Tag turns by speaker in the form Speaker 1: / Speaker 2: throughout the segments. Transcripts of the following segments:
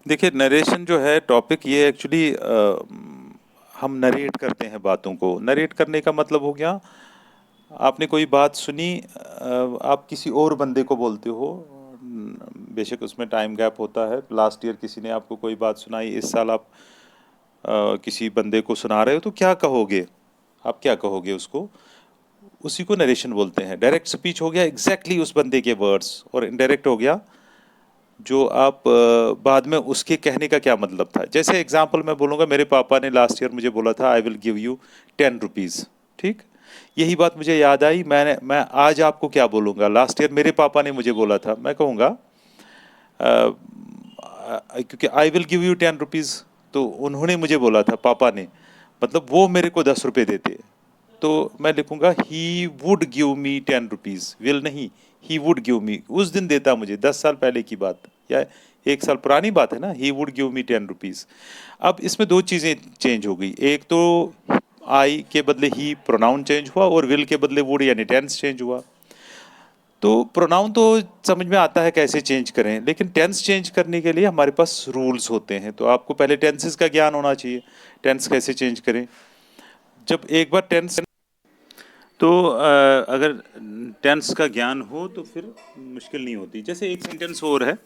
Speaker 1: देखिए, नरेशन जो है टॉपिक, ये एक्चुअली हम नरेट करते हैं बातों को। नरेट करने का मतलब हो गया, आपने कोई बात सुनी, आप किसी और बंदे को बोलते हो। बेशक उसमें टाइम गैप होता है। लास्ट ईयर किसी ने आपको कोई बात सुनाई, इस साल आप किसी बंदे को सुना रहे हो, तो क्या कहोगे? आप क्या कहोगे उसको? उसी को नरेशन बोलते हैं। डायरेक्ट स्पीच हो गया एग्जैक्टली उस बंदे के वर्ड्स, और इनडायरेक्ट हो गया जो आप बाद में उसके कहने का क्या मतलब था। जैसे एग्जांपल मैं बोलूँगा, मेरे पापा ने लास्ट ईयर मुझे बोला था, I will give you 10 rupees. ठीक, यही बात मुझे याद आई। मैं आज आपको क्या बोलूँगा, लास्ट ईयर मेरे पापा ने मुझे बोला था, मैं कहूँगा क्योंकि I will give you 10 rupees, तो उन्होंने मुझे बोला था, पापा ने, मतलब वो मेरे को 10 रुपये देते। तो मैं लिखूंगा he would give me 10 rupees, will नहीं, ही वुड गिव मी। उस दिन देता मुझे, 10 साल पहले की बात, या 1 साल पुरानी बात है ना। He would give me 10 rupees. अब इसमें दो चीज़ें चेंज हो गई। एक तो आई के बदले ही प्रोनाउन चेंज हुआ, और विल के बदले वुड, यानी टेंस चेंज हुआ। तो प्रोनाउन तो समझ में आता है कैसे चेंज करें, लेकिन टेंस चेंज करने के लिए हमारे पास रूल्स होते हैं। तो आपको पहले टेंसेस का ज्ञान होना चाहिए। टेंस कैसे चेंज करें? जब एक बार टेंस, तो अगर टेंस का ज्ञान हो तो फिर मुश्किल नहीं होती। जैसे एक सेंटेंस और है,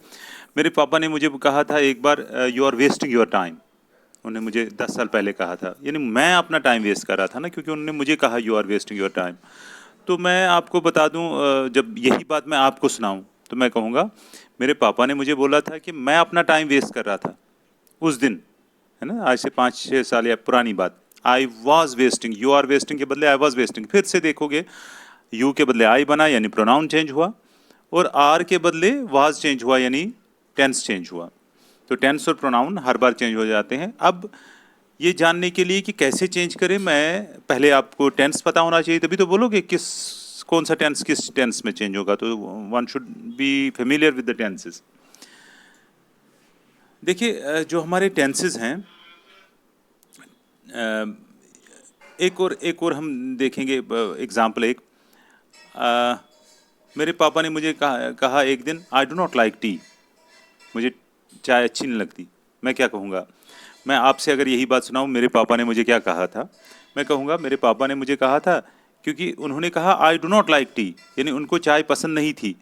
Speaker 1: मेरे पापा ने मुझे कहा था एक बार, you are wasting your time. उन्होंने मुझे 10 साल पहले कहा था, यानी मैं अपना टाइम वेस्ट कर रहा था ना, क्योंकि उन्होंने मुझे कहा you are wasting your time. तो मैं आपको बता दूं, जब यही बात मैं आपको सुनाऊं, तो मैं कहूँगा मेरे पापा ने मुझे बोला था कि मैं अपना टाइम वेस्ट कर रहा था उस दिन, है ना, आज से 5-6 साल या पुरानी बात। I was wasting, you are wasting के बदले आई वॉज वेस्टिंग। फिर से देखोगे, यू के बदले आई बना, यानी प्रोनाउन चेंज हुआ, और आर के बदले वाज चेंज हुआ, यानी टेंस चेंज हुआ। तो टेंस और प्रोनाउन हर बार चेंज हो जाते हैं। अब ये जानने के लिए कि कैसे चेंज करें, मैं पहले आपको टेंस पता होना चाहिए, तभी तो बोलोगे किस कौन सा टेंस किस टेंस में चेंज होगा। तो one should be familiar with the tenses. देखिए, जो हमारे टेंसेस हैं, एक और हम देखेंगे एग्जाम्पल। एक, अ, मेरे पापा ने मुझे कहा एक दिन, I do not like T, मुझे चाय अच्छी नहीं लगती। मैं क्या कहूँगा? मैं आपसे अगर यही बात सुनाऊँ, मेरे पापा ने मुझे क्या कहा था, मैं कहूँगा मेरे पापा ने मुझे कहा था, क्योंकि उन्होंने कहा I do not like T, यानी उनको चाय पसंद नहीं थी।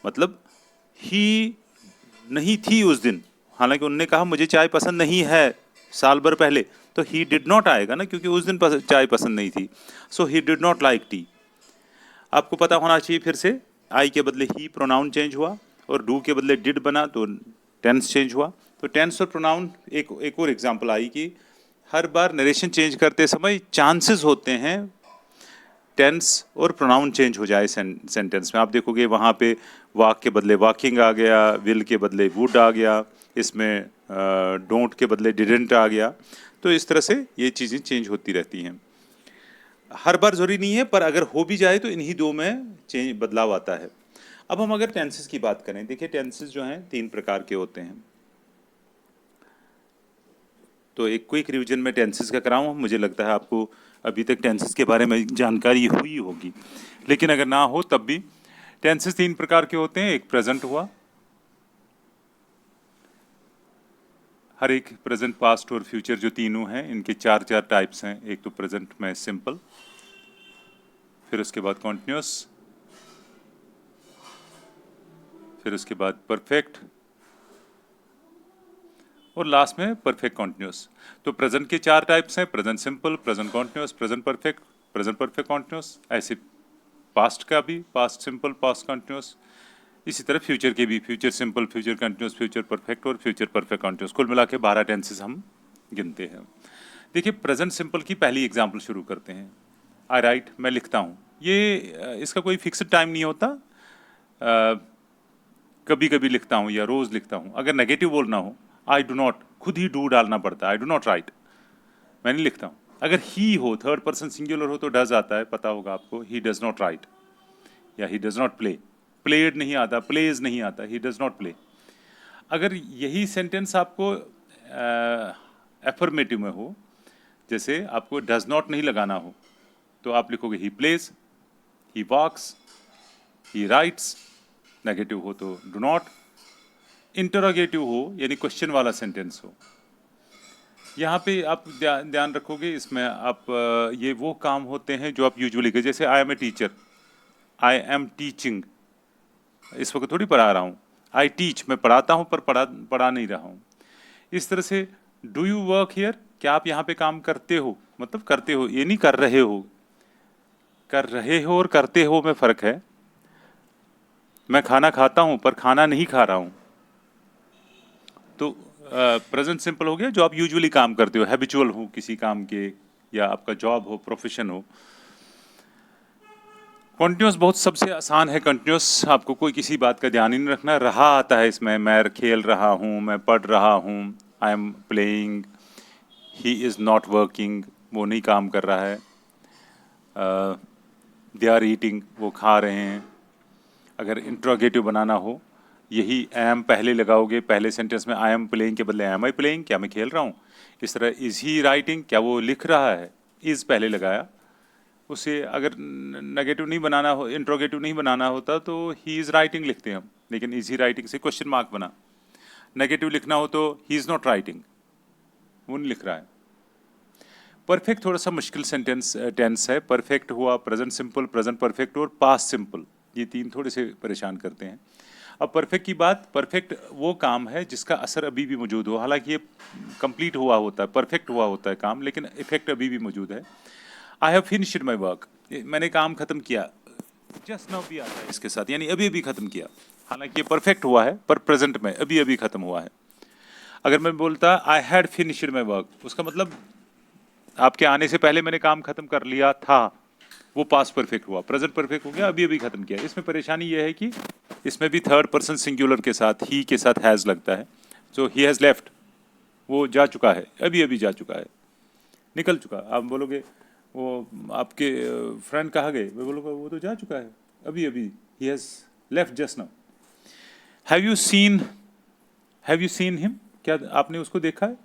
Speaker 1: मतलब ही नहीं थी उस दिन, हालांकि उन्होंने कहा मुझे चाय पसंद नहीं है साल भर पहले, तो ही डिड नॉट आएगा ना, क्योंकि उस दिन चाय पसंद नहीं थी। So he did not like tea. आपको पता होना चाहिए फिर से, आई के बदले ही प्रोनाउन चेंज हुआ, और डू के बदले डिड बना, तो टेंस चेंज हुआ। तो टेंस और प्रोनाउन, एक और एग्जांपल आई कि हर बार नरेशन चेंज करते समय चांसेस होते हैं टेंस और प्रोनाउन चेंज हो जाए सेंटेंस में। आप देखोगे वहाँ पे वाक के बदले वाकिंग आ गया, विल के बदले वुड आ गया, इसमें डोंट के बदले डिडेंट आ गया। तो इस तरह से ये चीज़ें चेंज होती रहती हैं। हर बार जरूरी नहीं है, पर अगर हो भी जाए तो इन्हीं दो में चेंज बदलाव आता है। अब हम अगर टेंसेस की बात करें, देखिए टेंसेस जो हैं 3 प्रकार के होते हैं। तो एक क्विक रिवीजन में टेंसेस का कराऊं, मुझे लगता है आपको अभी तक टेंसेस के बारे में जानकारी हुई होगी, लेकिन अगर ना हो तब भी। टेंसेस 3 प्रकार के होते हैं। एक प्रेजेंट हुआ, हर एक प्रेजेंट, पास्ट और फ्यूचर जो तीनों हैं, इनके 4 टाइप्स हैं। एक तो प्रेजेंट में सिंपल, फिर उसके बाद कॉन्टिन्यूस, फिर उसके बाद परफेक्ट, और लास्ट में परफेक्ट कॉन्टिन्यूस। तो प्रेजेंट के 4 टाइप्स हैं, present simple, present continuous, present perfect, present perfect continuous. ऐसे पास्ट का भी, पास्ट सिंपल, पास्ट कॉन्टिन्यूस। इसी तरह फ्यूचर के भी, future simple, future continuous, future perfect और फ्यूचर परफेक्ट कंटिन्यूस। कुल मिला के 12 टेंसेस हम गिनते हैं। देखिए, प्रेजेंट सिंपल की पहली एग्जाम्पल शुरू करते हैं। आई राइट, मैं लिखता हूँ। ये इसका कोई फिक्स्ड टाइम नहीं होता, कभी कभी लिखता हूँ या रोज लिखता हूँ। अगर नेगेटिव बोलना हो, आई डू नॉट, खुद ही डू डालना पड़ता है, आई डू नॉट राइट, मैं नहीं लिखता हूँ। अगर ही हो, थर्ड पर्सन सिंगुलर हो, तो डज आता है, पता होगा आपको, ही डज नॉट राइट, या he does not play. Played नहीं आता, प्लेज नहीं आता, ही डज नॉट प्ले। अगर यही सेंटेंस आपको एफर्मेटिव में हो, जैसे आपको डज नॉट नहीं लगाना हो, तो आप लिखोगे he plays, he walks, he writes. Negative हो तो डू नॉट। इंटरोगेटिव हो यानी क्वेश्चन वाला सेंटेंस हो। यहाँ पे आप ध्यान रखोगे इसमें आप ये वो काम होते हैं जो आप यूजुअली कर, जैसे I am a teacher, I am teaching, इस वक्त थोड़ी पढ़ा रहा हूँ। आई टीच, मैं पढ़ाता हूँ पर पढ़ा नहीं रहा हूँ। इस तरह से डू यू वर्क हियर, क्या आप यहाँ पे काम करते हो, मतलब करते हो, ये नहीं कर रहे हो। कर रहे हो और करते हो में फ़र्क है। मैं खाना खाता हूँ पर खाना नहीं खा रहा हूँ। तो प्रेजेंट सिंपल हो गया जो आप यूजुअली काम करते हो, हैबिचुअल हो किसी काम के, या आपका जॉब हो, प्रोफेशन हो। कॉन्टिन्यूस बहुत सबसे आसान है। कॉन्टिन्यूस आपको कोई किसी बात का ध्यान ही नहीं रखना, रहा आता है इसमें, मैं खेल रहा हूँ, मैं पढ़ रहा हूँ, I am playing, he is not working, वो नहीं काम कर रहा है, दे आर ईटिंग, वो खा रहे हैं। अगर इंट्रोगेटिव बनाना हो, यही एम पहले लगाओगे, पहले सेंटेंस में आई एम प्लेइंग के बदले एम आई प्लेइंग, क्या मैं खेल रहा हूँ। इस तरह इज़ ही राइटिंग, क्या वो लिख रहा है, इज़ पहले लगाया। उसे अगर नेगेटिव नहीं बनाना हो, इंट्रोगेटिव नहीं बनाना होता तो ही इज़ राइटिंग लिखते हैं हम, लेकिन इज़ ही राइटिंग से क्वेश्चन मार्क बना। नेगेटिव लिखना हो तो ही इज़ नॉट राइटिंग, वो नहीं लिख रहा है। परफेक्ट थोड़ा सा मुश्किल सेंटेंस टेंस है। परफेक्ट हुआ, प्रेजेंट सिंपल, प्रेजेंट परफेक्ट और पास्ट सिंपल, ये तीन थोड़े से परेशान करते हैं। अब परफेक्ट की बात, परफेक्ट वो काम है जिसका असर अभी भी मौजूद हो, हालांकि ये कंप्लीट हुआ होता है, परफेक्ट हुआ होता है काम, लेकिन इफेक्ट अभी भी मौजूद है। आई हैव फिनिश्ड माई वर्क, मैंने काम खत्म किया, जस्ट नाउ भी आता है इसके साथ, यानी अभी अभी खत्म किया। हालांकि ये परफेक्ट हुआ है पर प्रेजेंट में अभी अभी खत्म हुआ है। अगर मैं बोलता आई हैड फिनिश्ड माई वर्क, उसका मतलब आपके आने से पहले मैंने काम खत्म कर लिया था, वो पास्ट परफेक्ट हुआ। प्रेजेंट परफेक्ट हो गया, अभी अभी खत्म किया। इसमें परेशानी ये है कि इसमें भी थर्ड पर्सन सिंगुलर के साथ, ही के साथ हैज़ लगता है। सो ही हैज़ लेफ्ट, वो जा चुका है, अभी अभी जा चुका है, निकल चुका। आप बोलोगे वो आपके फ्रेंड कहाँ गए, मैं बोलूँगा वो तो जा चुका है अभी अभी, he has left just now. Have you seen him, क्या आपने उसको देखा है,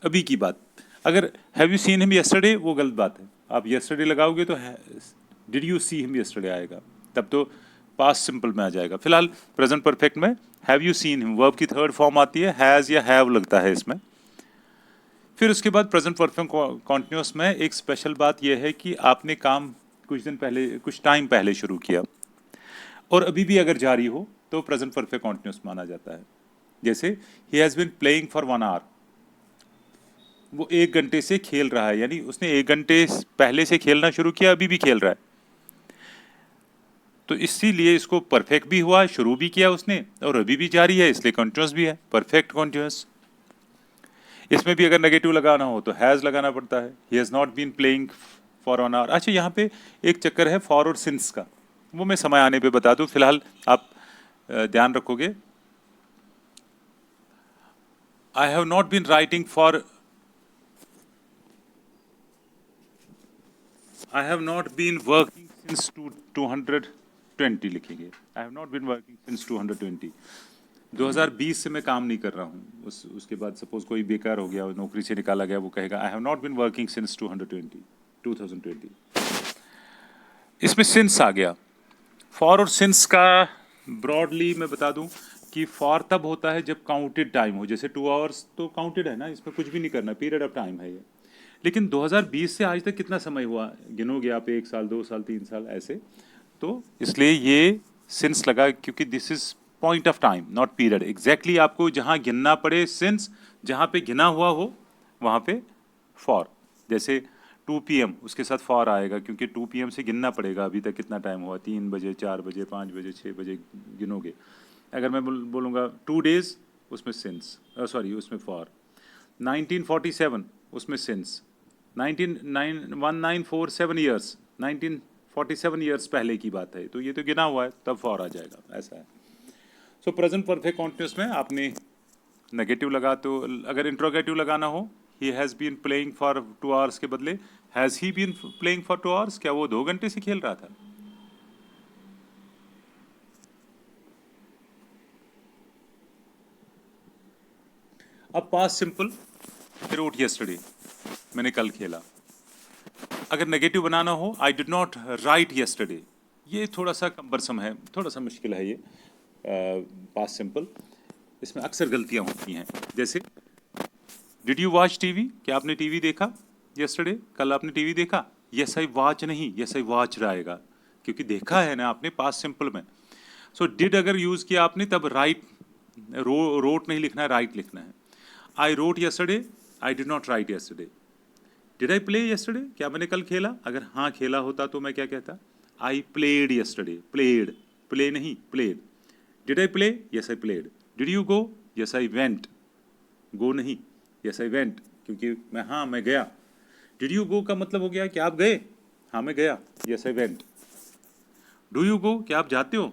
Speaker 1: अभी की बात। अगर have you seen him yesterday, वो गलत बात है। आप यस्टरडे लगाओगे तो did you see him yesterday आएगा, तब तो पास्ट सिंपल में आ जाएगा। फिलहाल प्रेजेंट परफेक्ट में have you seen him, verb की थर्ड फॉर्म आती है, हैज़ या हैव लगता है इसमें। फिर उसके बाद प्रेजेंट परफेक्ट कॉन्टिन्यूस में एक स्पेशल बात यह है कि आपने काम कुछ दिन पहले, कुछ टाइम पहले शुरू किया और अभी भी अगर जारी हो तो प्रेजेंट परफेक्ट कॉन्टिन्यूस माना जाता है। जैसे he has been playing for 1 hour, वो 1 घंटे से खेल रहा है, यानी उसने 1 घंटे पहले से खेलना शुरू किया, अभी भी खेल रहा है। तो इसीलिए इसको परफेक्ट भी हुआ, शुरू भी किया उसने और अभी भी जारी है, इसलिए कॉन्टिन्यूस भी है, परफेक्ट कॉन्टिन्यूस। इसमें भी अगर नेगेटिव लगाना हो तो हैज़ लगाना पड़ता है। He has not been playing for 1 hour. अच्छा, यहाँ पे एक चक्कर है फॉर और सिंस का, वो मैं समय आने पे बता दूं, फिलहाल आप ध्यान रखोगे। I have not been writing for, I have not been working since 220 लिखेंगे। I have not been working since 220, 2020 से मैं काम नहीं कर रहा हूँ। उसके बाद सपोज कोई बेकार हो गया, नौकरी से निकाला गया, वो कहेगा I have not been working since 2020। इसमें सिंस आ गया। फॉर और सिंस का ब्रॉडली मैं बता दूं कि फॉर तब होता है जब काउंटेड टाइम हो, जैसे 2 आवर्स तो काउंटेड है ना, इसमें कुछ भी नहीं करना, पीरियड ऑफ टाइम है ये। लेकिन 2020 से आज तक कितना समय हुआ, गिनोगे आप, 1 साल, 2 साल, 3 साल ऐसे, तो इसलिए ये सिंस लगा, क्योंकि this is point of time not period. Exactly आपको जहाँ गिनना पड़े सिंस, जहाँ पे गिना हुआ हो वहाँ पे फॉर। जैसे 2 PM, उसके साथ फॉर आएगा, क्योंकि 2 PM से गिनना पड़ेगा अभी तक कितना टाइम हुआ, 3 बजे, 4 बजे, 5 बजे, 6 बजे गिनोगे। अगर मैं बोलूँगा 2 डेज, उसमें सिंस, सॉरी उसमें फॉर। 1947, उसमें सिंस। 1947 ईयर्स, 1947 ईयर्स पहले की बात है, तो ये तो गिना हुआ है, तब फॉर आ जाएगा, ऐसा है। सो प्रेजेंट परफेक्ट कॉन्टिन्यूस में आपने नेगेटिव लगा, तो अगर इंट्रोगेटिव लगाना हो, he has been playing for 2 hours के बदले has he been playing for 2 hours, क्या वो 2 घंटे से खेल रहा था। अब पास्ट सिंपल, फिर रोट यस्टरडे, मैंने कल खेला। अगर नेगेटिव बनाना हो, I did not write yesterday, ये थोड़ा सा कम्बरसम है, थोड़ा सा मुश्किल है ये पास्ट सिंपल। इसमें अक्सर गलतियां होती हैं। जैसे डिड यू वॉच टीवी, क्या आपने टीवी देखा यस्टरडे, कल आपने टीवी देखा? यस आई वॉच नहीं, यस आई वॉच रहेगा, क्योंकि देखा है ना आपने पास्ट सिंपल में। सो डिड अगर यूज किया आपने तब राइट, रोट नहीं लिखना है, राइट लिखना है। I wrote yesterday, I did not write yesterday. Did I play yesterday, क्या मैंने कल खेला? अगर हाँ खेला होता तो मैं क्या कहता? I played yesterday, played, play नहीं played. Did I play? Yes I played. Did you go? Yes I went, go नहीं, यस आई वेंट, क्योंकि मैं गया। डिड यू गो का मतलब हो गया कि आप गए, हाँ मैं गया, yes I went. Do you go, क्या आप जाते हो?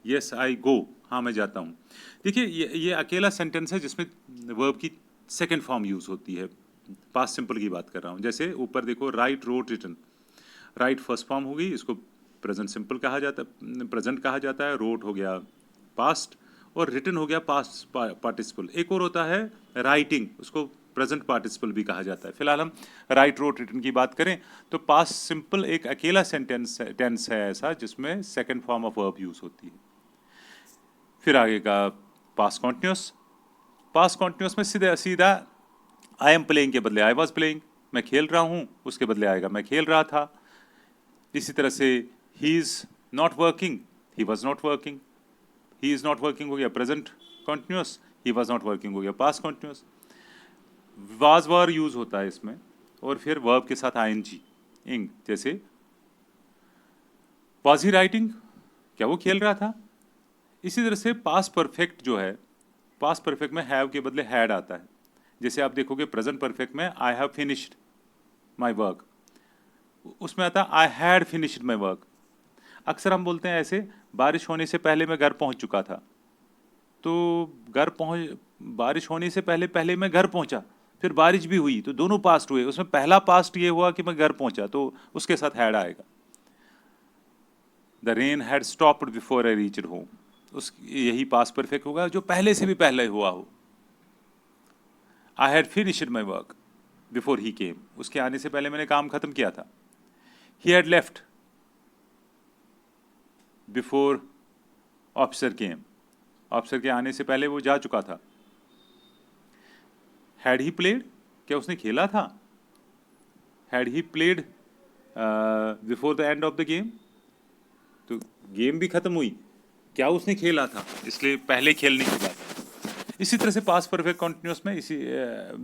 Speaker 1: यस आई गो, हाँ मैं जाता हूँ। देखिए ये अकेला सेंटेंस है जिसमें वर्ब की सेकंड फॉर्म यूज होती है। पास्ट सिंपल की बात कर रहा हूँ। जैसे ऊपर देखो, write wrote written, write first form हो गई, इसको प्रेजेंट सिंपल कहा जाता है, प्रेजेंट कहा जाता है। रोट हो गया पास्ट, और रिटन हो गया पास्ट पार्टिसिपल। एक और होता है राइटिंग, उसको प्रेजेंट पार्टिसिपल भी कहा जाता है। फिलहाल हम राइट रोट रिटन की बात करें तो पास्ट सिंपल एक अकेला टेंस है ऐसा जिसमें second form of verb use होती है। फिर आगे का पास्ट कॉन्टिन्यूस। पास्ट कॉन्टिन्यूस में सीधा सीधा आई एम प्लेइंग के बदले आई वॉज प्लेइंग, मैं खेल रहा हूँ उसके बदले आएगा मैं खेल रहा था। इसी तरह से he is not working, he was not working, he is not working हो गया present continuous, he was not working हो गया past continuous. Was were use होता है इसमें, और फिर वर्ब के साथ आईएनजी इंग। जैसे वाज ही राइटिंग, क्या वो खेल रहा था? इसी तरह से पास्ट परफेक्ट जो है, पास्ट परफेक्ट में हैव के बदले हैड आता है। जैसे आप देखोगे प्रेजेंट परफेक्ट में आई हैव फिनिश्ड माई वर्क, उसमें आता है आई हैड फिनिश्ड माई वर्क। अक्सर हम बोलते हैं ऐसे, बारिश होने से पहले मैं घर पहुंच चुका था, तो बारिश होने से पहले पहले मैं घर पहुंचा, फिर बारिश भी हुई, तो दोनों पास्ट हुए। उसमें पहला पास्ट ये हुआ कि मैं घर पहुंचा, तो उसके साथ हैड आएगा। The rain had stopped before I reached home, उस यही पास्ट परफेक्ट होगा जो पहले से भी पहले हुआ हो। I had finished my work before he came, उसके आने से पहले मैंने काम खत्म किया था। He had left before officer came, officer के आने से पहले वो जा चुका था। हैड ही प्लेड, क्या उसने खेला था? Had he played before the end of the game, तो गेम भी खत्म हुई, क्या उसने खेला था? इसलिए पहले खेलने की बात। इसी तरह से पास्ट परफेक्ट कॉन्टिन्यूस में इसी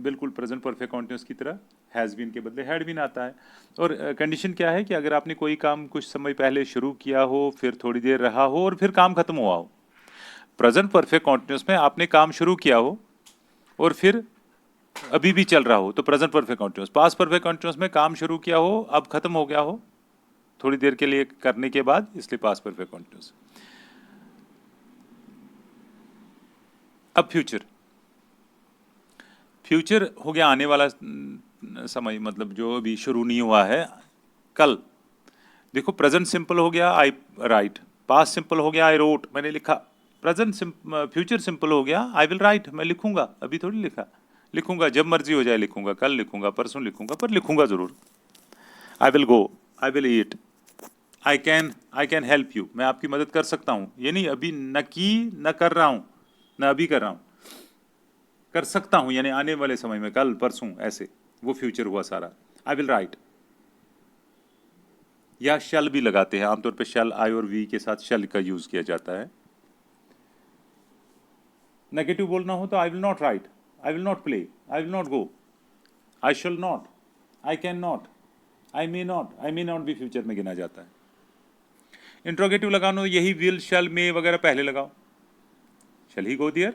Speaker 1: बिल्कुल प्रेजेंट परफेक्ट कॉन्टिन्यूस की तरह हैज़ बीन के बदले हैड बीन आता है। और कंडीशन क्या है कि अगर आपने कोई काम कुछ समय पहले शुरू किया हो, फिर थोड़ी देर रहा हो और फिर काम खत्म हुआ हो। प्रेजेंट परफेक्ट कॉन्टिन्यूस में आपने काम शुरू किया हो और फिर अभी भी चल रहा हो तो present perfect continuous. Past perfect continuous में काम शुरू किया हो, अब खत्म हो गया हो थोड़ी देर के लिए करने के बाद, इसलिए पास्ट परफेक्ट कॉन्टिन्यूस। अब फ्यूचर, फ्यूचर हो गया आने वाला समय, मतलब जो अभी शुरू नहीं हुआ है, कल। देखो प्रेजेंट सिंपल हो गया आई राइट, पास्ट सिंपल हो गया आई रोट, मैंने लिखा। प्रेजेंट फ्यूचर सिंपल हो गया आई विल राइट, मैं लिखूंगा, अभी थोड़ी लिखा, लिखूंगा जब मर्जी हो जाए, लिखूंगा कल, लिखूंगा परसों, लिखूंगा पर लिखूंगा जरूर। I will go, I will eat, I can help you, मैं आपकी मदद कर सकता हूँ। ये नहीं अभी न की न कर रहा हूँ, न अभी कर रहा हूँ, कर सकता हूँ यानी आने वाले समय में, कल परसों, ऐसे वो फ्यूचर हुआ सारा। आई विल राइट, या शैल भी लगाते हैं, आमतौर पे शैल आई और वी के साथ शैल का यूज किया जाता है। नेगेटिव बोलना हो तो I will not right, I will not play, I will not go, I shall not, I can not, I may not भी फ्यूचर में गिना जाता है। इंट्रोगेटिव लगाना हो यही विल शैल मे वगैरह पहले लगाओ। Shall he go there,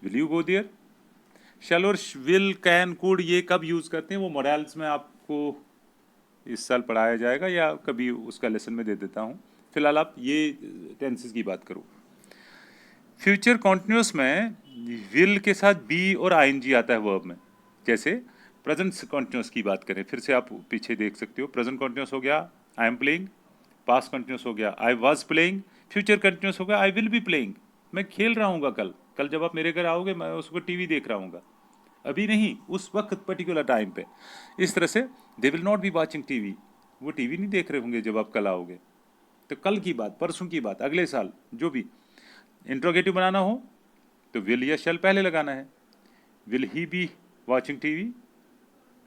Speaker 1: will you go there. Shall और विल कैन कुड ये कब यूज करते हैं वो मॉडल्स में आपको इस साल पढ़ाया जाएगा या कभी उसका लेसन में दे देता हूँ। फिलहाल आप ये टेंसेस की बात करो। फ्यूचर कॉन्टिन्यूस में विल के साथ बी और आईएनजी आता है वर्ब में। जैसे प्रेजेंट कॉन्टिन्यूस की बात करें, फिर से आप पीछे देख सकते हो, प्रेजेंट कॉन्टिन्यूस हो गया I am playing, past continuous हो गया I was playing, future continuous हो गया आई विल बी प्लेइंग, मैं खेल रहा हूँगा कल, कल जब आप मेरे घर आओगे मैं उसको टीवी देख रहा हूँगा, अभी नहीं, उस वक्त पर्टिकुलर टाइम पे। इस तरह से they will not be watching TV, वो टीवी नहीं देख रहे होंगे जब आप कल आओगे, तो कल की बात, परसों की बात, अगले साल, जो भी। इंट्रोगेटिव बनाना हो तो विल या शैल पहले लगाना है। Will he be watching TV,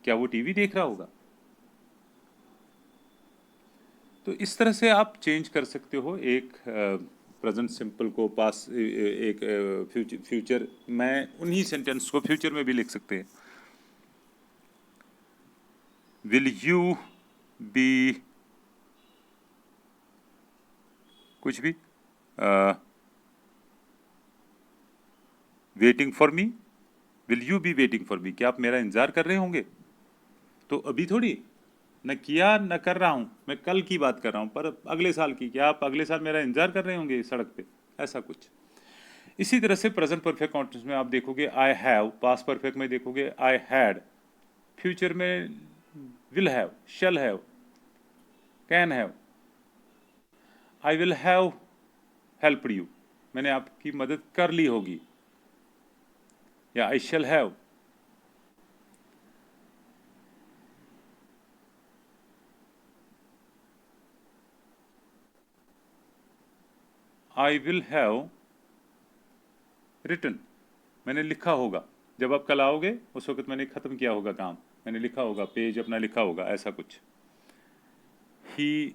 Speaker 1: क्या वो टीवी देख रहा होगा। तो इस तरह से आप चेंज कर सकते हो एक प्रेजेंट सिंपल को पास, एक फ्यूचर में उन्हीं सेंटेंस को फ्यूचर में भी लिख सकते हैं। विल यू बी कुछ भी, waiting for me, will you be waiting for me, क्या आप मेरा इंतजार कर रहे होंगे। तो अभी थोड़ी न किया न कर रहा हूं, मैं कल की बात कर रहा हूं, पर अगले साल की, क्या आप अगले साल मेरा इंतजार कर रहे होंगे सड़क पे, ऐसा कुछ। इसी तरह से प्रेजेंट परफेक्ट कॉन्टिन्यूस में आप देखोगे आई हैव, पास्ट परफेक्ट में देखोगे आई हैड, फ्यूचर में will have, shall have, can have. I will have helped you, मैंने आपकी मदद कर ली होगी, या I shall have. I will have written, मैंने लिखा होगा, जब आप कल आओगे उस वक्त मैंने ख़त्म किया होगा काम, मैंने लिखा होगा, पेज अपना लिखा होगा, ऐसा कुछ। He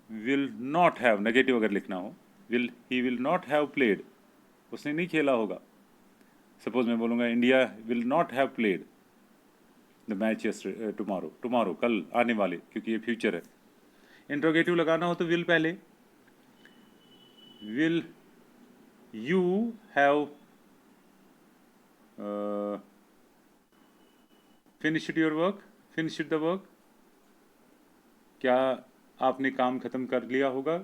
Speaker 1: will not have, negative अगर लिखना हो, he will not have played, उसने नहीं खेला होगा। सपोज मैं बोलूँगा India will not have played the match tomorrow, tomorrow कल आने वाले, क्योंकि ये फ्यूचर है। इंट्रोगेटिव लगाना हो तो विल पहले, will you have finished your work, finished the work, क्या आपने काम खत्म कर लिया होगा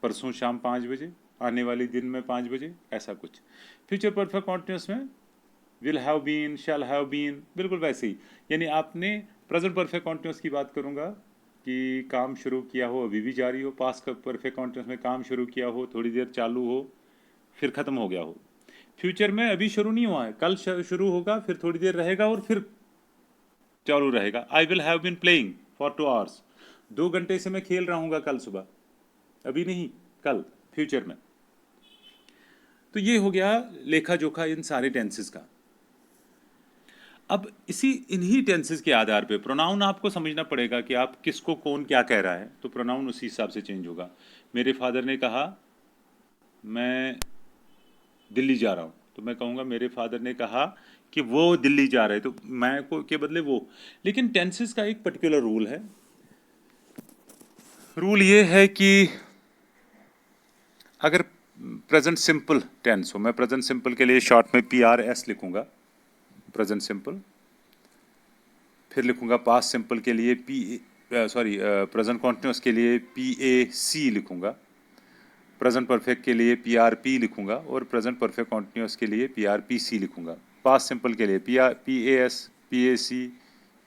Speaker 1: परसों शाम 5 बजे, आने वाले दिन में 5 बजे, ऐसा कुछ। फ्यूचर परफेक्ट कॉन्टिन्यूस में will have been, shall have been, बिल्कुल वैसे ही। यानी आपने प्रेजेंट परफेक्ट कॉन्टिन्यूस की बात करूँगा कि काम शुरू किया हो अभी भी जारी हो, पास्ट परफेक्ट कॉन्टिन्यूस में काम शुरू किया हो, थोड़ी देर चालू हो, फिर ख़त्म हो गया हो। फ्यूचर में अभी शुरू नहीं हुआ है, कल शुरू होगा, फिर थोड़ी देर रहेगा और फिर चालू रहेगा। I will have been playing for 2 hours, 2 घंटे से मैं खेल रहा हूँ कल सुबह, अभी नहीं, कल, फ्यूचर में। तो ये हो गया लेखा जोखा इन सारे टेंसेस का। अब इन्हीं टेंसेस के आधार पे प्रोनाउन आपको समझना पड़ेगा कि आप किसको कौन क्या कह रहा है, तो प्रोनाउन उसी हिसाब से चेंज होगा। मेरे फादर ने कहा मैं दिल्ली जा रहा हूँ, तो मैं कहूँगा मेरे फादर ने कहा कि वो दिल्ली जा रहे, तो मैं को के बदले वो। लेकिन टेंसेस का एक पर्टिकुलर रूल है। रूल ये है कि अगर प्रेजेंट सिंपल टेंस हो, मैं प्रेजेंट सिंपल के लिए शॉर्ट में PRS लिखूंगा, प्रेजेंट सिंपल, फिर लिखूंगा पास्ट सिंपल के लिए प्रेजेंट कॉन्टिन्यूस के लिए PAC लिखूंगा, प्रेजेंट परफेक्ट के लिए PRP लिखूंगा, और प्रेजेंट परफेक्ट कॉन्टिन्यूस के लिए PRPC लिखूंगा। पास्ट सिंपल के लिए PAS, PAC,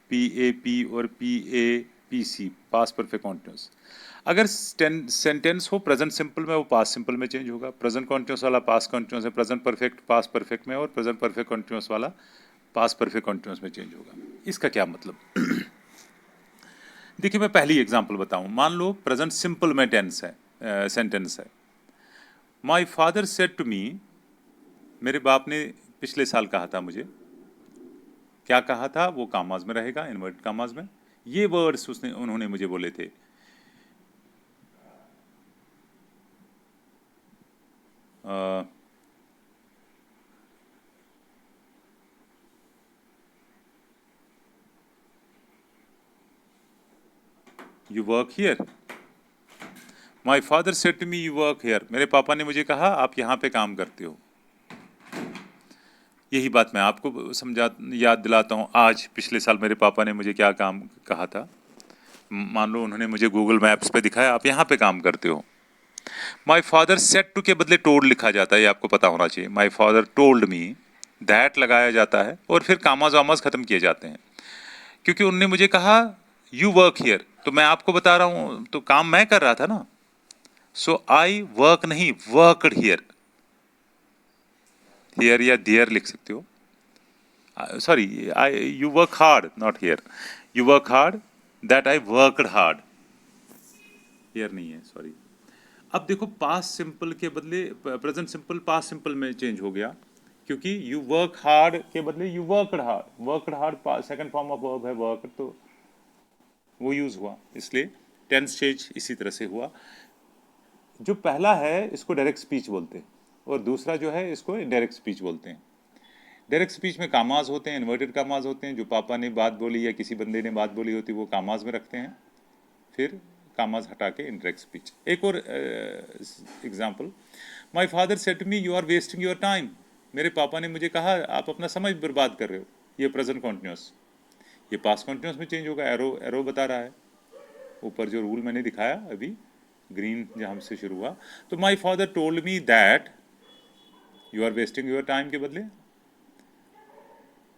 Speaker 1: PAP और PAPC, पास्ट परफेक्ट कॉन्टिन्यूस। अगर सेंटेंस हो प्रेजेंट सिंपल में, वो पास्ट सिंपल में चेंज होगा। प्रेजेंट कॉन्टिन्यूस वाला पास्ट कॉन्टिन्यूस है, प्रेजेंट परफेक्ट पास्ट परफेक्ट में, और प्रेजेंट परफेक्ट कॉन्टिन्यूस वाला पास्ट परफेक्ट कॉन्टिन्यूस में चेंज होगा। इसका क्या मतलब? देखिए मैं पहली एग्जांपल बताऊं। मान लो प्रेजेंट सिंपल में टेंस है, सेंटेंस है, my father said to me, मेरे बाप ने पिछले साल कहा था मुझे, क्या कहा था, वो कामाज में रहेगा, इन्वर्टेड कामाज में। ये वर्ड्स उन्होंने मुझे बोले थे। You work here, my father said to me you work here, मेरे पापा ने मुझे कहा आप यहाँ पे काम करते हो। यही बात मैं आपको याद दिलाता हूँ। आज पिछले साल मेरे पापा ने मुझे क्या काम कहा था। मान लो उन्होंने मुझे गूगल मैप्स पे दिखाया आप यहाँ पे काम करते हो। माई फादर सेड टू के बदले टोल्ड लिखा जाता है, ये आपको पता होना चाहिए। माई फादर टोल्ड मी, दैट लगाया जाता है और फिर कामाज वामाज खत्म किए जाते हैं, क्योंकि उनने मुझे कहा यू वर्क हियर, तो मैं आपको बता रहा हूँ, तो काम मैं कर रहा था ना। सो आई वर्क नहीं, वर्कड हियर, हियर या देयर लिख सकते हो। Sorry, you work hard, not here, you work hard, that I worked hard, here नहीं है, सॉरी। अब देखो पास्ट सिंपल के बदले प्रेजेंट सिंपल पास्ट सिंपल में चेंज हो गया, क्योंकि यू वर्क हार्ड के बदले you worked hard second form of verb है वर्क, तो वो यूज हुआ, इसलिए टेंस चेंज इसी तरह से हुआ। जो पहला है इसको डायरेक्ट स्पीच बोलते हैं, और दूसरा जो है इसको इनडायरेक्ट स्पीच बोलते हैं। डायरेक्ट स्पीच में कामाज होते हैं, इन्वर्टेड कामाज होते हैं, जो पापा ने बात बोली या किसी बंदे ने बात बोली होती है वो कामाज में रखते हैं, फिर कामाज हटा के इनडायरेक्ट स्पीच। एक और example, my father said to me you are wasting your time. मेरे पापा ने मुझे कहा आप अपना समय बर्बाद कर रहे हो। ये प्रेजेंट कॉन्टिन्यूस, ये पास्ट कॉन्टिन्यूस में चेंज होगा, एरो एरो बता रहा है ऊपर जो रूल मैंने दिखाया अभी ग्रीन जहाँ से शुरू हुआ। तो my father told me that you are wasting your time के बदले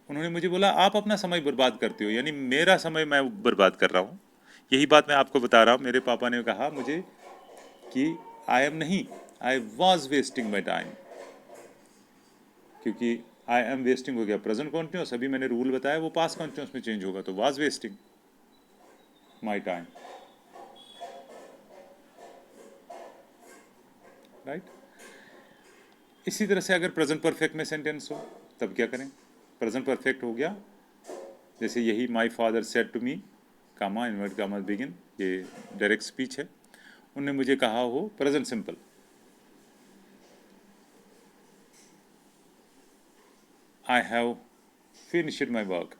Speaker 1: उन्होंने मुझे बोला आप अपना समय बर्बाद करते हो, यानी मेरा समय मैं बर्बाद कर रहा हूँ। यही बात मैं आपको बता रहा हूँ। मेरे पापा ने कहा मुझे कि आई एम नहीं, आई वॉज वेस्टिंग माई टाइम, क्योंकि आई एम वेस्टिंग हो गया प्रेजेंट कॉन्टिन्यूस, अभी मैंने रूल बताया वो पास्ट कॉन्टिन्यूस में चेंज होगा, तो was wasting my time, right. इसी तरह से अगर प्रेजेंट परफेक्ट में सेंटेंस हो तब क्या करें? प्रेजेंट परफेक्ट हो गया, जैसे यही my father said to me comma inverted comma begin, ये डायरेक्ट स्पीच है। उन्होंने मुझे कहा हो present simple, I have finished my work.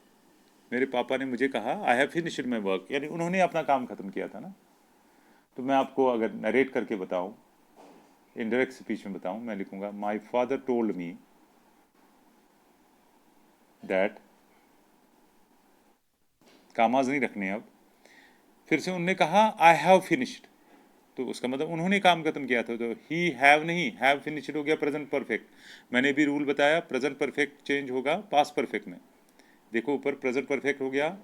Speaker 1: मेरे पापा ने मुझे कहा I have finished my work, यानी उन्होंने अपना काम खत्म किया था ना। तो मैं आपको अगर नरेट करके बताऊं, इनडायरेक्ट स्पीच में बताऊं, मैं लिखूंगा my father told me that, commas नहीं रखने अब, फिर से उन्होंने कहा आई हैव फिनिश्ड, तो उसका मतलब उन्होंने काम खत्म किया था, तो ही हैव नहीं, हैव फिनिश्ड हो गया प्रेजेंट परफेक्ट। मैंने भी रूल बताया प्रेजेंट परफेक्ट चेंज होगा पास्ट परफेक्ट में। देखो ऊपर प्रेजेंट परफेक्ट हो गया,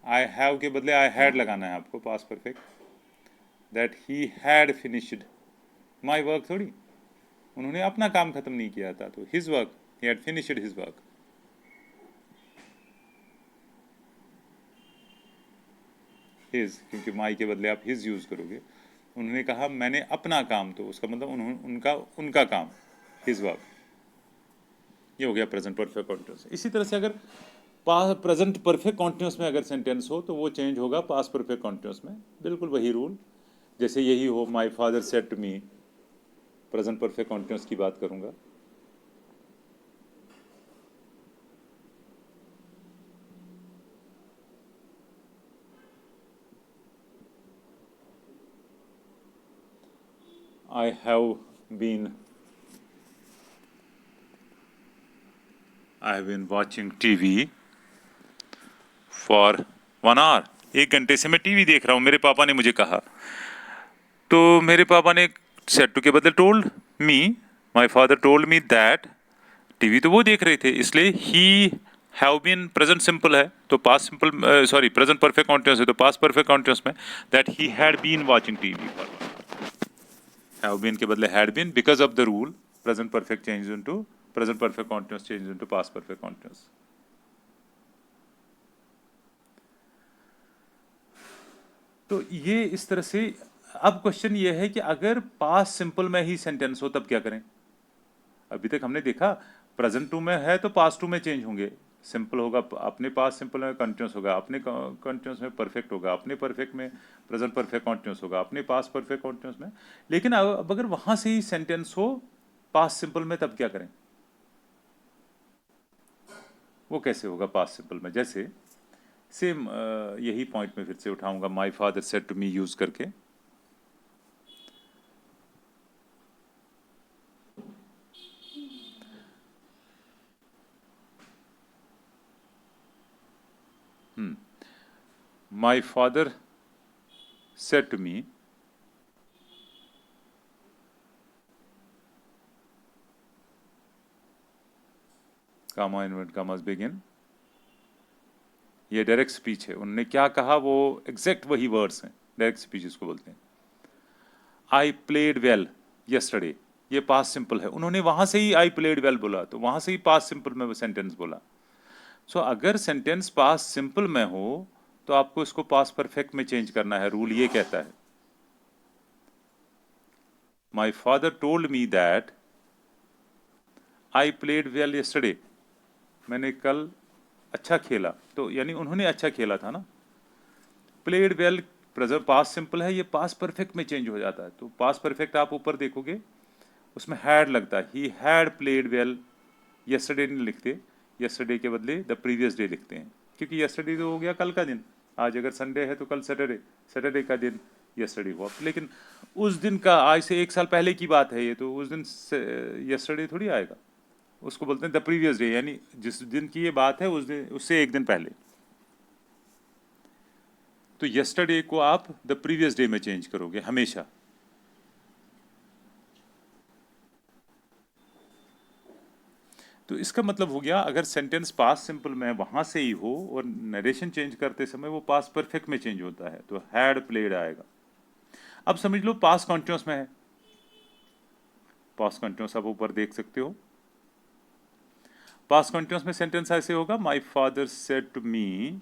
Speaker 1: आई हैव के बदले आई हैड लगाना है आपको past perfect, that he had finished my work, थोड़ी उन्होंने अपना काम खत्म नहीं किया था, तो his work, he had finished his work. His, क्योंकि माई के बदले आप हिज यूज करोगे। उन्होंने कहा मैंने अपना काम, तो उसका मतलब उनका उनका काम, हिज वर्क। ये हो गया प्रेजेंट परफेक्ट कॉन्टिन्यूस। इसी तरह से अगर प्रेजेंट परफेक्ट कॉन्टिन्यूस में अगर सेंटेंस हो तो वो चेंज होगा पास्ट परफेक्ट कॉन्टिन्यूस में, बिल्कुल वही रूल। जैसे यही हो my father said to me, present perfect continuous की बात करूंगा, I have been watching TV for 1 hour. 1 घंटे से मैं टीवी देख रहा हूँ, मेरे पापा ने मुझे कहा। तो मेरे पापा ने सेड टू के बदले told me, my father told me that, TV तो वो देख रहे थे, इसलिए ही हैव बीन प्रेजेंट सिंपल है तो past simple, sorry present perfect continuous है तो पास्ट परफेक्ट कॉन्टिन्यूस में that he had been watching TV for, have been के बदले had been, because of the rule present perfect change into present perfect continuous change into past perfect continuous. तो ये इस तरह से। अब क्वेश्चन ये है कि अगर पास्ट सिंपल में ही सेंटेंस हो तब क्या करें? अभी तक हमने देखा प्रेजेंट टू में है तो पास्ट टू में चेंज होंगे, सिंपल होगा अपने पास्ट सिंपल में कंटिन्यूस होगा, अपने कंटिन्यूस में परफेक्ट होगा, अपने परफेक्ट में प्रेजेंट परफेक्ट कंटिन्यूस होगा, अपने पास्ट परफेक्ट कंटिन्यूस में। लेकिन अब अगर वहां से ही सेंटेंस हो पास्ट सिंपल में तब क्या करें? वो कैसे होगा पास्ट सिंपल में? जैसे सेम यही पॉइंट में फिर से उठाऊंगा my father said to me use करके, my father said to me comma inverted commas begin, ये डायरेक्ट स्पीच है। उन्होंने क्या कहा वो एग्जैक्ट वही वर्ड्स हैं, डायरेक्ट स्पीच इसको बोलते हैं। आई प्लेड वेल यस्टरडे, ये पास्ट सिंपल है, उन्होंने वहां से ही आई प्लेड वेल बोला, तो वहां से ही पास्ट सिंपल में वो सेंटेंस बोला। सो अगर सेंटेंस पास्ट सिंपल में हो तो आपको इसको पास्ट परफेक्ट में चेंज करना है, रूल ये कहता है। My father told me that I played well yesterday, मैंने कल अच्छा खेला, तो यानी उन्होंने अच्छा खेला था ना। Played well present past simple है, ये पास्ट परफेक्ट में चेंज हो जाता है। तो पास्ट परफेक्ट आप ऊपर देखोगे उसमें हैड लगता है, he had played well. Yesterday नहीं लिखते, यस्टरडे के बदले द प्रीवियस डे लिखते हैं, क्योंकि यस्टरडे तो हो गया कल का दिन। आज अगर संडे है तो कल सैटरडे, सैटरडे का दिन यस्टरडे हुआ। लेकिन उस दिन का, आज से 1 साल पहले की बात है ये, तो उस दिन यस्टरडे थोड़ी आएगा। उसको बोलते हैं द प्रीवियस डे, यानी जिस दिन की ये बात है उस दिन, उससे एक दिन पहले। तो यस्टरडे को आप द प्रीवियस डे में चेंज करोगे हमेशा। तो इसका मतलब हो गया, अगर सेंटेंस पास्ट सिंपल में वहां से ही हो और नरेशन चेंज करते समय वो पास्ट परफेक्ट में चेंज होता है, तो हैड प्लेड आएगा। अब समझ लो पास्ट कॉन्टिन्यूअस में है, पास्ट कॉन्टिन्यूअस आप ऊपर देख सकते हो। पास्ट कॉन्टिन्यूअस में सेंटेंस ऐसे होगा, my father said to me,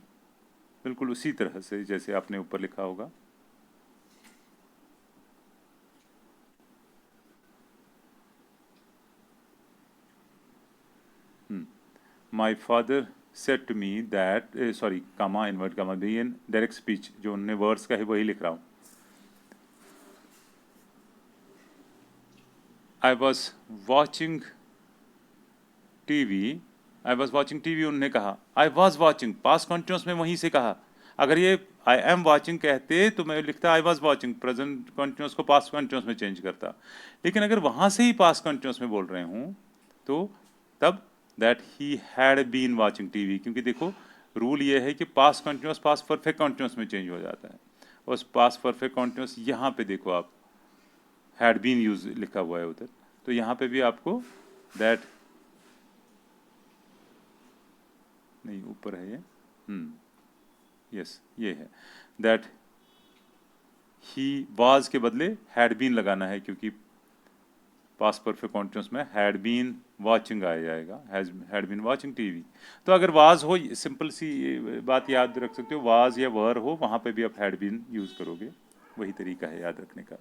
Speaker 1: बिल्कुल उसी तरह से जैसे आपने ऊपर लिखा होगा। My father said to me that, sorry comma inverted comma भी इन डायरेक्ट स्पीच, जो उन्होंने वर्ड्स का है वही लिख रहा हूं। I was watching TV, I was watching TV उन्होंने कहा, I was watching past continuous में वहीं से कहा। अगर ये आई एम वॉचिंग कहते तो मैं लिखता I was watching, present continuous को पास्ट कॉन्टिन्यूअस में चेंज करता। लेकिन अगर वहां से ही पास्ट कॉन्टिन्यूअस में बोल रहे हूं तो तब that he had been watching TV, क्योंकि देखो रूल ये है कि past continuous past perfect continuous में चेंज हो जाता है। और पास्ट परफेक्ट कॉन्टिन्यूअस यहाँ पे देखो आप, हैड बीन यूज लिखा हुआ है उधर, तो यहाँ पे भी आपको दैट, नहीं ऊपर है ये, यस ये है, दैट ही वाज के बदले हैड बीन लगाना है, क्योंकि पास्ट परफेक्ट कॉन्टिन्यूअस में हैड बीन वाचिंग आ जाएगा, हैड बीन वाचिंग टीवी। तो अगर वाज हो, सिंपल सी बात याद रख सकते हो, वाज या वर हो वहां पे भी आप हैड बीन यूज करोगे, वही तरीका है याद रखने का।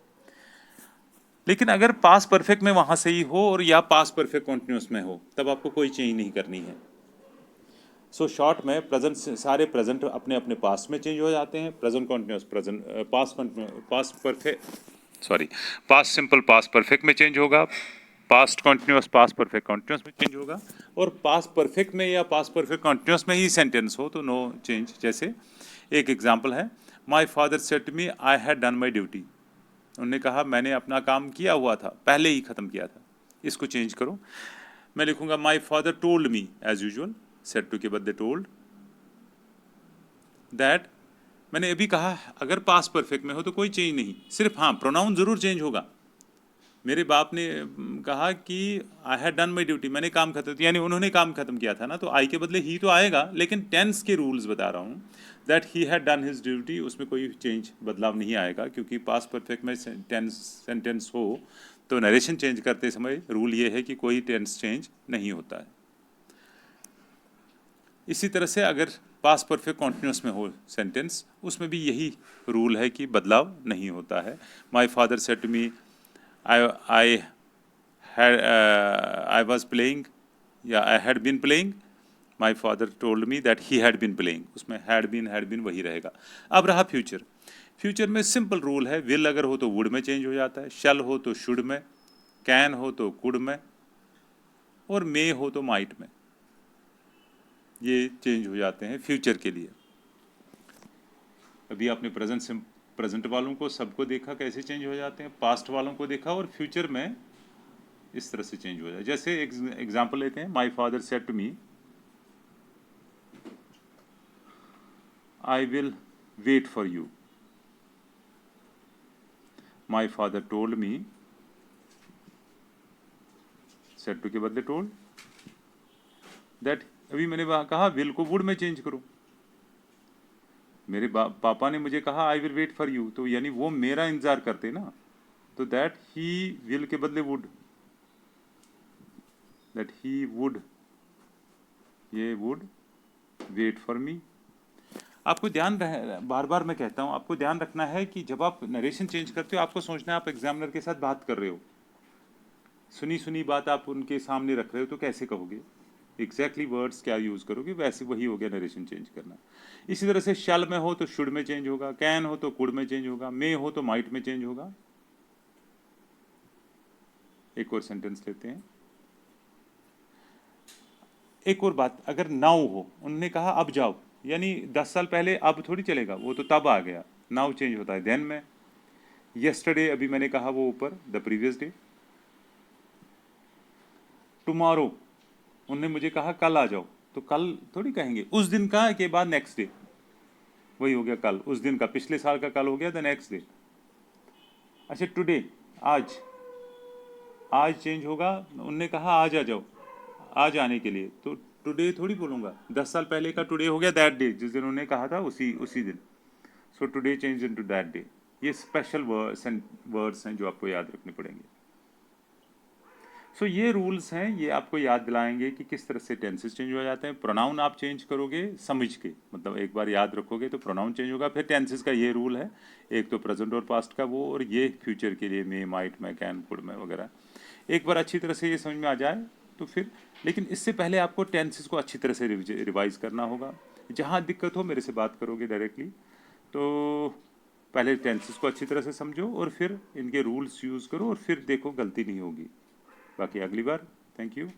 Speaker 1: लेकिन अगर पास्ट परफेक्ट में वहां से ही हो और या पास्ट परफेक्ट कॉन्टिन्यूअस में हो, तब आपको कोई चेंज नहीं करनी है। सो शॉर्ट में प्रेजेंट, सारे प्रेजेंट अपने अपने पास्ट में चेंज हो जाते हैं। Present continuous present, past perfect, sorry past simple past perfect में चेंज होगा, past continuous past perfect continuous में चेंज होगा, और पास्ट परफेक्ट में या पास्ट परफेक्ट कॉन्टिन्यूअस में ही सेंटेंस हो तो नो चेंज। जैसे एक एग्जाम्पल है, my father said to me I had done my duty, उन्होंने कहा मैंने अपना काम किया हुआ था, पहले ही ख़त्म किया था। इसको चेंज करो, मैं लिखूंगा my father told me as usual, said to के बदले टोल्ड, दैट मैंने अभी कहा। अगर पास्ट परफेक्ट में हो तो कोई चेंज नहीं, सिर्फ हाँ प्रोनाउन जरूर चेंज होगा। मेरे बाप ने कहा कि आई हैड डन माई ड्यूटी, मैंने काम खत्म, यानी उन्होंने काम खत्म किया था ना, तो आई के बदले ही तो आएगा, लेकिन टेंस के रूल्स बता रहा हूँ। That he had done his duty, उसमें कोई चेंज बदलाव नहीं आएगा, क्योंकि पास्ट परफेक्ट में टेंस सेंटेंस हो तो नरेशन चेंज करते समय रूल ये है कि कोई टेंस चेंज नहीं होता है। इसी तरह से अगर पास्ट परफेक्ट कॉन्टिन्यूअस में हो सेंटेंस, उसमें भी यही रूल है कि बदलाव नहीं होता है। My father said to me I was playing, या I had been playing, my father told me that he had been playing, उसमें हैड बीन वही रहेगा। अब रहा फ्यूचर, फ्यूचर में सिंपल रूल है, विल अगर हो तो वुड में चेंज हो जाता है, शल हो तो शुड में, कैन हो तो कुड में, और मे हो तो माइट में, ये चेंज हो जाते हैं फ्यूचर के लिए। अभी आपने प्रेजेंट वालों को सबको देखा कैसे चेंज हो जाते हैं, पास्ट वालों को देखा, और फ्यूचर में इस तरह से चेंज हो जाए। जैसे एग्जांपल लेते हैं, my father said to me I will wait for you, my father told me, said to के बदले टोल्ड, दैट अभी मैंने कहा विल को वुड में चेंज करो, मेरे पापा ने मुझे कहा I will wait for you, तो यानी वो मेरा इंतजार करते ना, तो दैट ही विल के बदले वुड, दैट ही वुड, ये वुड वेट फॉर मी। आपको ध्यान रहे, बार बार मैं कहता हूँ, आपको ध्यान रखना है कि जब आप नरेशन चेंज करते हो आपको सोचना है आप एग्जामिनर के साथ बात कर रहे हो। सुनी सुनी बात आप उनके सामने रख रहे हो तो कैसे कहोगे, एग्जैक्टली वर्ड्स क्या यूज करोगे, वैसे वही हो गया नरेशन चेंज करना। इसी तरह से शैल में हो तो शुड में चेंज होगा, कैन हो तो कुड में चेंज होगा, मे हो तो माइट में चेंज होगा। एक और सेंटेंस लेते हैं। एक और बात, अगर नाउ हो, उन्होंने कहा अब जाओ, यानी 10 साल पहले अब थोड़ी चलेगा, वो तो तब आ गया। नाउ चेंज होता है देन में। यस्टरडे अभी मैंने कहा वो ऊपर, द प्रीवियस डे। टुमारो, उन्होंने मुझे कहा कल आ जाओ, तो कल थोड़ी कहेंगे, उस दिन का के बाद नेक्स्ट डे, वही हो गया कल, उस दिन का, पिछले साल का कल हो गया द नेक्स्ट डे। अच्छा टुडे, आज, आज चेंज होगा, उनने कहा आज आ जाओ, आज आने के लिए, तो टुडे थोड़ी बोलूंगा, 10 साल पहले का टुडे हो गया दैट डे, जिस दिन उन्होंने कहा था उसी उसी दिन। So today change into that day. ये स्पेशल वर्ड्स हैं जो आपको याद रखने पड़ेंगे। सो ये रूल्स हैं, ये आपको याद दिलाएंगे कि किस तरह से टेंसेस चेंज हो जाते हैं। प्रोनाउन आप चेंज करोगे समझ के, मतलब एक बार याद रखोगे तो प्रोनाउन चेंज होगा। फिर टेंसेस का ये रूल है, एक तो प्रेजेंट और पास्ट का वो, और ये फ्यूचर के लिए मे, माइट में, कैन, कुड में वगैरह। एक बार अच्छी तरह से ये समझ में आ जाए तो फिर, लेकिन इससे पहले आपको टेंसेस को अच्छी तरह से रिवाइज करना होगा। जहाँ दिक्कत हो मेरे से बात करोगे डायरेक्टली, तो पहले टेंसेस को अच्छी तरह से समझो और फिर इनके रूल्स यूज़ करो और फिर देखो गलती नहीं होगी। बाकी अगली बार। Thank you.